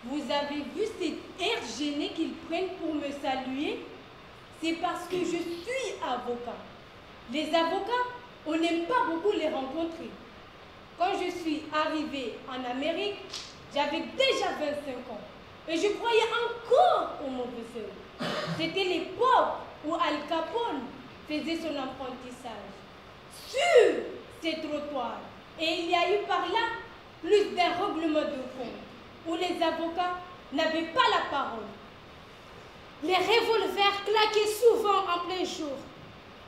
Vous avez vu cet air gêné qu'ils prennent pour me saluer? C'est parce que je suis avocat. Les avocats, on n'aime pas beaucoup les rencontrer. Quand je suis arrivée en Amérique, j'avais déjà 25 ans. Et je croyais encore au mauvais feu. C'était l'époque où Al Capone faisait son apprentissage sur ces trottoirs. Et il y a eu par là plus d'un règlement de compte où les avocats n'avaient pas la parole. Les revolvers claquaient souvent en plein jour,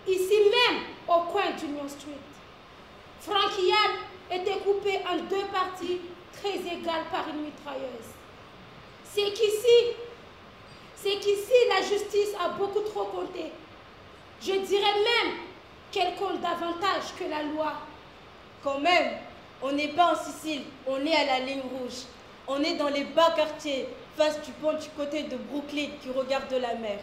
ici même au coin d'Union Street. Frank Yann était coupé en deux parties très égales par une mitrailleuse. C'est qu'ici, la justice a beaucoup trop compté. Je dirais même qu'elle compte davantage que la loi. Quand même, on n'est pas en Sicile, on est à la ligne rouge. On est dans les bas quartiers, face du pont du côté de Brooklyn qui regarde la mer.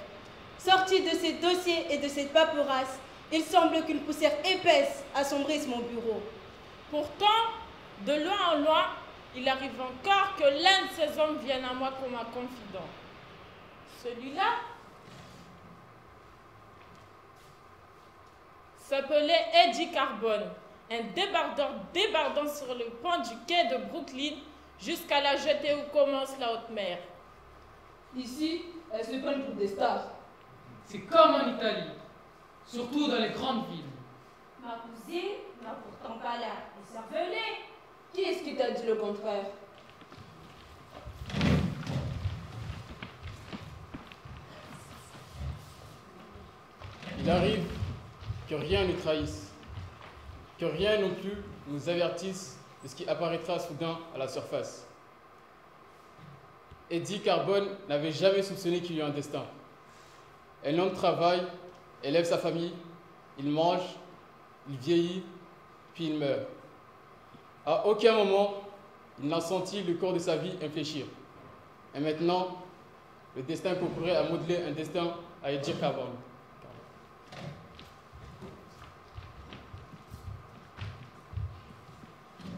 Sorti de ces dossiers et de cette paperasse, il semble qu'une poussière épaisse assombrisse mon bureau. Pourtant, de loin en loin, il arrive encore que l'un de ces hommes vienne à moi comme un confident. Celui-là s'appelait Eddie Carbone, un débardeur débardant sur le pont du quai de Brooklyn jusqu'à la jetée où commence la haute mer. Ici, elles se prennent pour des stars. C'est comme en Italie, surtout dans les grandes villes. Ma cousine n'a pourtant pas l'air écervelée. Qui est-ce qui t'a dit le contraire? Il arrive que rien ne trahisse, que rien non plus nous avertisse de ce qui apparaîtra soudain à la surface. Eddie Carbone n'avait jamais soupçonné qu'il y ait un destin. Un homme travaille, élève sa famille, il mange, il vieillit, puis il meurt. À aucun moment, il n'a senti le cours de sa vie infléchir. Et maintenant, le destin concourait à modeler un destin à Eddie Carbone.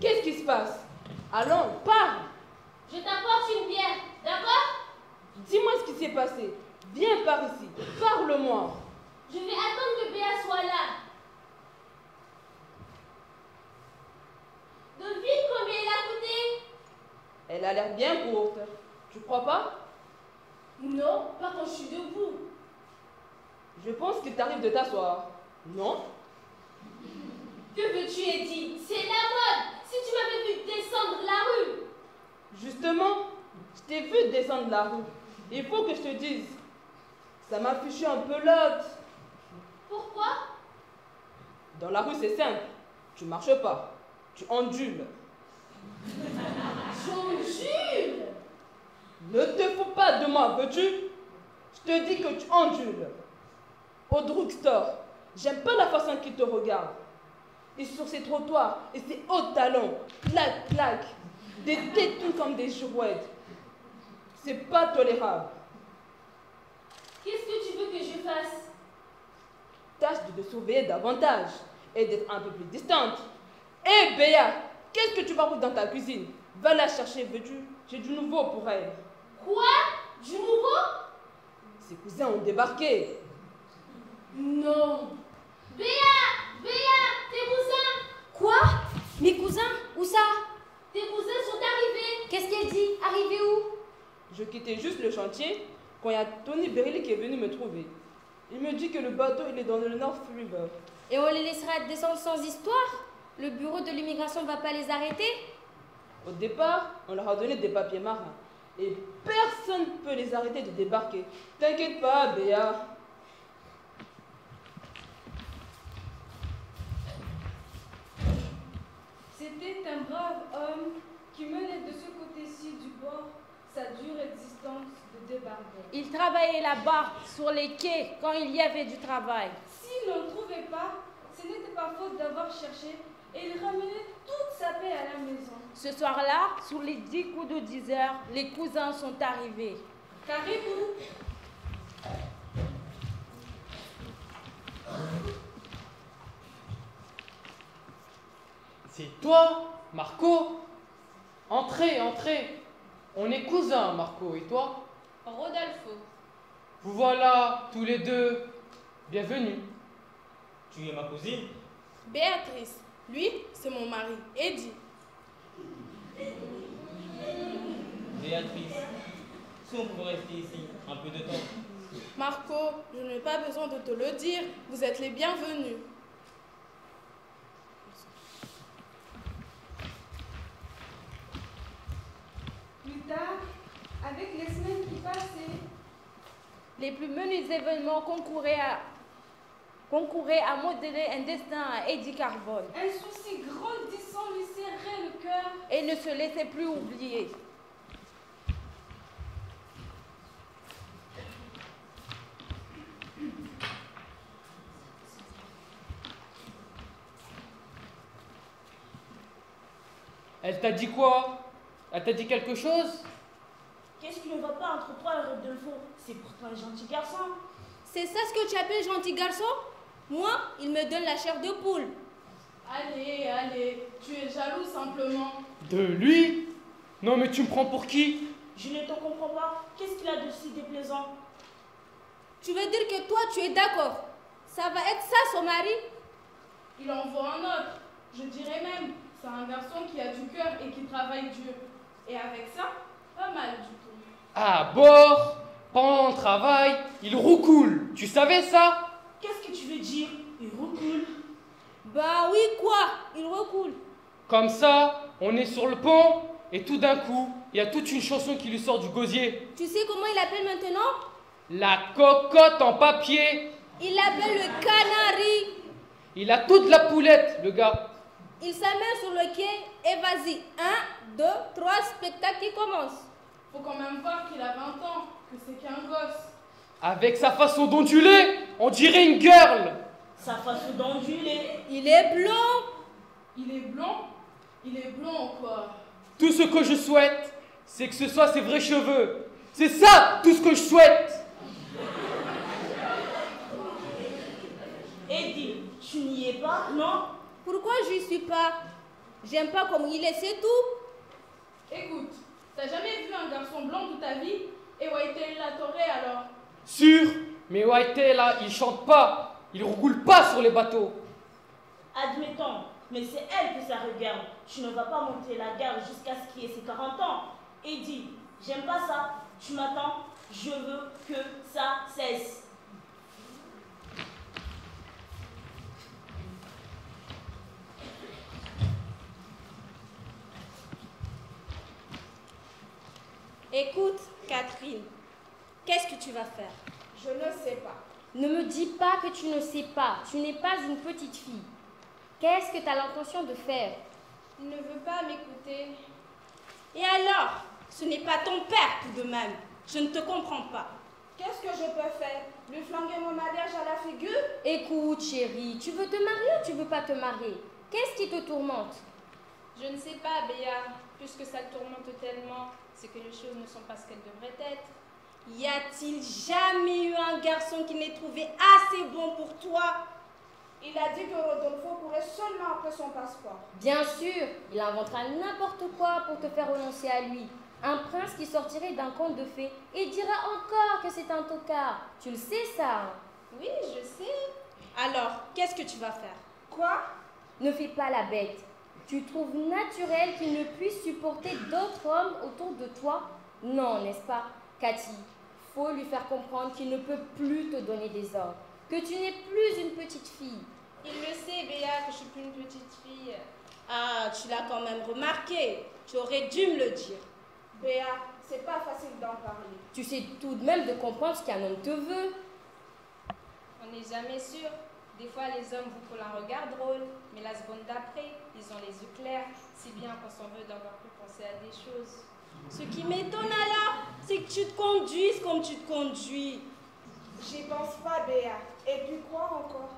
Qu'est-ce qui se passe? Allons, parle! Je t'apporte une bière, d'accord? Dis-moi ce qui s'est passé. Viens par ici, parle-moi. Je vais attendre que Béa soit là. Devine combien elle a coûté? Elle a l'air bien courte. Tu crois pas? Non, pas quand je suis debout. Je pense qu'il t'arrive de t'asseoir. Non? Que veux-tu, Eddie? C'est la mode. Si tu m'avais vu descendre la rue. Justement, je t'ai vu descendre la rue. Il faut que je te dise. Ça m'a fichu un peu l'autre. Pourquoi? Dans la rue, c'est simple. Tu marches pas. Tu ondules. J'ondule! Ne te fous pas de moi, veux-tu? Je te dis que tu ondules. Au drugstore, j'aime pas la façon qu'il te regarde. Et sur ces trottoirs et ces hauts talons, clac, clac, des tétons comme des girouettes. C'est pas tolérable. Qu'est-ce que tu veux que je fasse? Tâche de te surveiller davantage et d'être un peu plus distante. Hé, Béa, qu'est-ce que tu vas foutre dans ta cuisine? Va la chercher, veux-tu? J'ai du nouveau pour elle. Quoi? Du nouveau? Ses cousins ont débarqué. Non. Béa! Béa! Tes cousins! Quoi? Mes cousins? Où ça? Tes cousins sont arrivés! Qu'est-ce qu'elle dit? Arrivé où? Je quittais juste le chantier quand il y a Tony Berry qui est venu me trouver. Il me dit que le bateau il est dans le North River. Et on les laissera descendre sans histoire? Le bureau de l'immigration ne va pas les arrêter? Au départ, on leur a donné des papiers marins. Et personne ne peut les arrêter de débarquer. T'inquiète pas, Béa. C'était un brave homme qui menait de ce côté-ci du bord sa dure existence de débardeur. Il travaillait là-bas, sur les quais, quand il y avait du travail. S'il n'en trouvait pas, ce n'était pas faute d'avoir cherché et il ramenait toute sa paix à la maison. Ce soir-là, sur les 10 coups de 10 heures, les cousins sont arrivés. Caribou! C'est toi, Marco? Entrez, entrez. On est cousins, Marco, et toi? Rodolfo. Vous voilà, tous les deux. Bienvenue. Tu es ma cousine? Béatrice. Lui, c'est mon mari, Eddie. Béatrice, si on pouvait rester ici un peu de temps. Marco, je n'ai pas besoin de te le dire, vous êtes les bienvenus. Plus tard, avec les semaines qui passaient, Les plus menus événements concouraient à modeler un destin à Eddie Carbone un souci grandissant lui serrait le cœur. et ne se laissait plus oublier. Elle t'a dit quoi? Elle t'a dit quelque chose? Qu'est-ce qui ne va pas entre toi et Rodolfo? C'est pourtant un gentil garçon. C'est ça ce que tu appelles gentil garçon? Moi, il me donne la chair de poule. Allez, allez, tu es jaloux simplement. De lui? Non mais tu me prends pour qui? Je ne te comprends pas. Qu'est-ce qu'il a de si déplaisant? Tu veux dire que toi, tu es d'accord? Ça va être ça son mari? Il en vaut un autre. Je dirais même, c'est un garçon qui a du cœur et qui travaille dur. Et avec ça, pas mal du tout. À bord, pendant le travail, il roucoule. Tu savais ça? Qu'est-ce que tu veux dire? Il recule. Bah oui, quoi? Il recoule. Comme ça, on est sur le pont et tout d'un coup, il y a toute une chanson qui lui sort du gosier. Tu sais comment il appelle maintenant? La cocotte en papier. Il l'appelle le canari. Il a toute la poulette, le gars. Il s'amène sur le quai et vas-y. 1, 2, 3, spectacle qui commence. Faut quand même voir qu'il a 20 ans, que c'est qu'un gosse. Avec sa façon d'onduler, on dirait une girl. Sa façon d'onduler. Il est blond. Il est blond? Il est blond quoi? Tout ce que je souhaite, c'est que ce soit ses vrais cheveux. C'est ça, tout ce que je souhaite. Eddie, tu n'y es pas, non? Pourquoi je n'y suis pas? J'aime pas comme il est, c'est tout. Écoute, t'as jamais vu un garçon blanc toute ta vie? Et Whitetail la torée alors? Sûr, mais Whitetail là, il chante pas. Il roule pas sur les bateaux. Admettons, mais c'est elle que ça regarde. Tu ne vas pas monter la garde jusqu'à ce qu'il ait ses 40 ans. Eddie, j'aime pas ça. Tu m'attends? Je veux que ça cesse. Écoute, Catherine, qu'est-ce que tu vas faire? Je ne sais pas. Ne me dis pas que tu ne sais pas. Tu n'es pas une petite fille. Qu'est-ce que tu as l'intention de faire? Il ne veut pas m'écouter. Et alors? Ce n'est pas ton père tout de même. Je ne te comprends pas. Qu'est-ce que je peux faire? Lui flanquer mon mariage à la figure? Écoute, chérie, tu veux te marier ou tu veux pas te marier? Qu'est-ce qui te tourmente? Je ne sais pas, Béa. Puisque ça te tourmente tellement, c'est que les choses ne sont pas ce qu'elles devraient être. Y a-t-il jamais eu un garçon qui n'ait trouvé assez bon pour toi? Il a dit que Rodolfo pourrait seulement après son passeport. Bien sûr, il inventera n'importe quoi pour te faire renoncer à lui. Un prince qui sortirait d'un conte de fées et dira encore que c'est un tocard. Tu le sais ça? Oui, je sais. Alors, qu'est-ce que tu vas faire? Quoi? Ne fais pas la bête. Tu trouves naturel qu'il ne puisse supporter d'autres hommes autour de toi? Non, n'est-ce pas, Cathy? Faut lui faire comprendre qu'il ne peut plus te donner des ordres, que tu n'es plus une petite fille. Il le sait, Béa, que je suis plus une petite fille. Ah, tu l'as quand même remarqué. Tu aurais dû me le dire. Béa, c'est pas facile d'en parler. Tu sais tout de même de comprendre ce qu'un homme te veut. On n'est jamais sûr. Des fois, les hommes vous collent un regard drôle, mais la seconde d'après, ils ont les yeux clairs, si bien qu'on s'en veut d'avoir pu penser à des choses. Ce qui m'étonne alors, c'est que tu te conduises comme tu te conduis. J'y pense pas, Béa. Et puis quoi encore?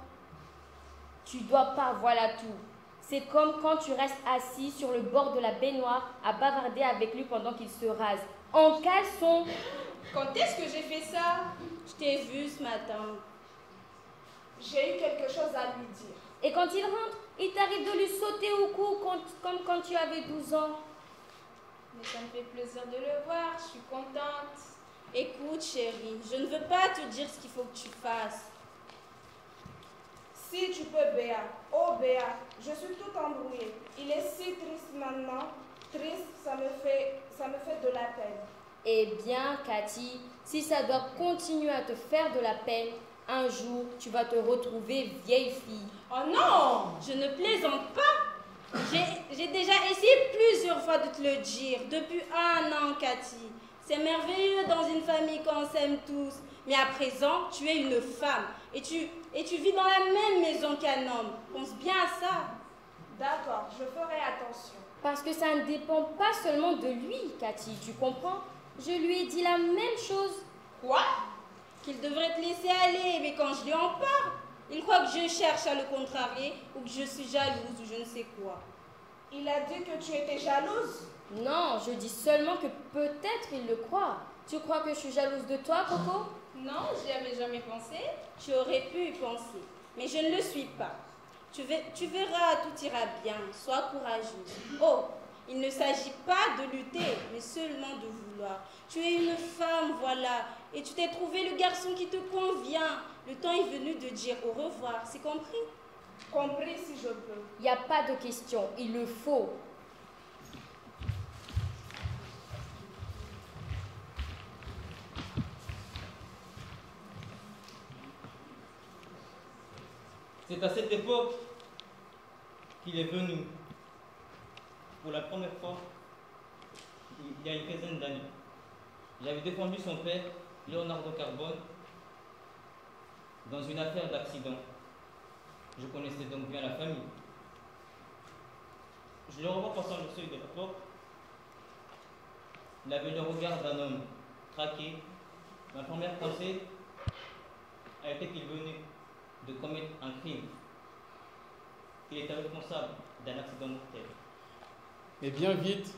Tu dois pas, voilà tout. C'est comme quand tu restes assis sur le bord de la baignoire à bavarder avec lui pendant qu'il se rase. En caleçon. Quand est-ce que j'ai fait ça? Je t'ai vu ce matin. J'ai eu quelque chose à lui dire. Et quand il rentre, il t'arrive de lui sauter au cou comme quand tu avais 12 ans. Mais ça me fait plaisir de le voir, je suis contente. Écoute, chérie, je ne veux pas te dire ce qu'il faut que tu fasses. Si tu peux, Béa. Oh, Béa, je suis tout embrouillée. Il est si triste maintenant. Triste, ça me fait de la peine. Eh bien, Cathy, si ça doit continuer à te faire de la peine, un jour, tu vas te retrouver vieille fille. Oh non, je ne plaisante pas. J'ai déjà essayé plusieurs fois de te le dire. Depuis 1 an, Cathy. C'est merveilleux dans une famille quand on s'aime tous. Mais à présent, tu es une femme. Et tu vis dans la même maison qu'un homme. Pense bien à ça. D'accord, je ferai attention. Parce que ça ne dépend pas seulement de lui, Cathy, tu comprends? Je lui ai dit la même chose. Quoi? Qu'il devrait te laisser aller, mais quand je lui en parle, il croit que je cherche à le contrarier ou que je suis jalouse ou je ne sais quoi. Il a dit que tu étais jalouse? Non, je dis seulement que peut-être il le croit. Tu crois que je suis jalouse de toi, Coco? Non, j'y avais jamais pensé. Tu aurais pu y penser, mais je ne le suis pas. Tu verras, tout ira bien. Sois courageuse. Oh, il ne s'agit pas de lutter, mais seulement de vouloir. Tu es une femme, voilà, et tu t'es trouvé le garçon qui te convient. Le temps est venu de dire au revoir, c'est compris? Compris si je peux. Il n'y a pas de question, il le faut. C'est à cette époque qu'il est venu pour la première fois, il y a une quinzaine d'années. J'avais défendu son père, Leonardo Carbone, dans une affaire d'accident. Je connaissais donc bien la famille. Je le revois passant le seuil de la porte. Il avait le regard d'un homme traqué. Ma première pensée a été qu'il venait de commettre un crime. Il était responsable d'un accident mortel. Mais bien vite,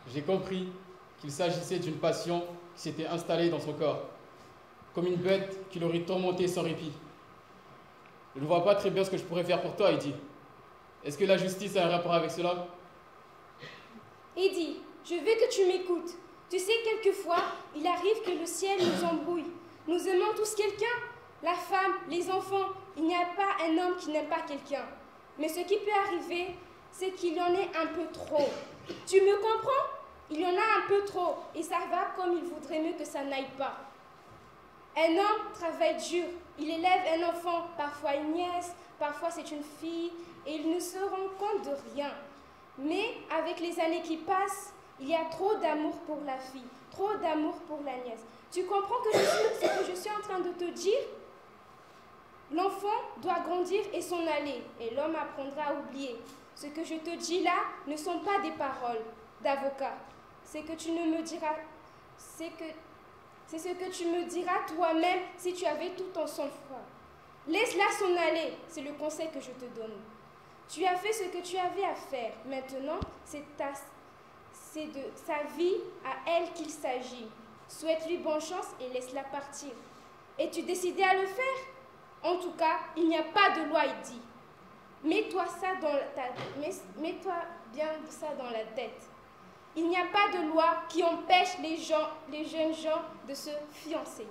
j'ai compris qu'il s'agissait d'une passion qui s'était installée dans son corps, comme une bête qui l'aurait tourmenté sans répit. Je ne vois pas très bien ce que je pourrais faire pour toi, Eddie. Est-ce que la justice a un rapport avec cela? Eddie, je veux que tu m'écoutes. Tu sais, quelquefois, il arrive que le ciel nous embrouille. Nous aimons tous quelqu'un. La femme, les enfants, il n'y a pas un homme qui n'aime pas quelqu'un. Mais ce qui peut arriver, c'est qu'il y en ait un peu trop. Tu me comprends? Il y en a un peu trop et ça va comme il voudrait mieux que ça n'aille pas. Un homme travaille dur. Il élève un enfant, parfois une nièce, parfois c'est une fille, et il ne se rend compte de rien. Mais avec les années qui passent, il y a trop d'amour pour la fille, trop d'amour pour la nièce. Tu comprends ce que je suis en train de te dire? L'enfant doit grandir et s'en aller, et l'homme apprendra à oublier. Ce que je te dis là ne sont pas des paroles d'avocat. C'est ce que tu me diras toi-même si tu avais tout ton sang-froid. Laisse-la s'en aller, c'est le conseil que je te donne. Tu as fait ce que tu avais à faire. Maintenant, c'est de sa vie à elle qu'il s'agit. Souhaite-lui bonne chance et laisse-la partir. Es-tu décidé à le faire? En tout cas, il n'y a pas de loi, Eddie. Mets-toi bien ça dans la tête. Il n'y a pas de loi qui empêche les jeunes gens de se fiancer.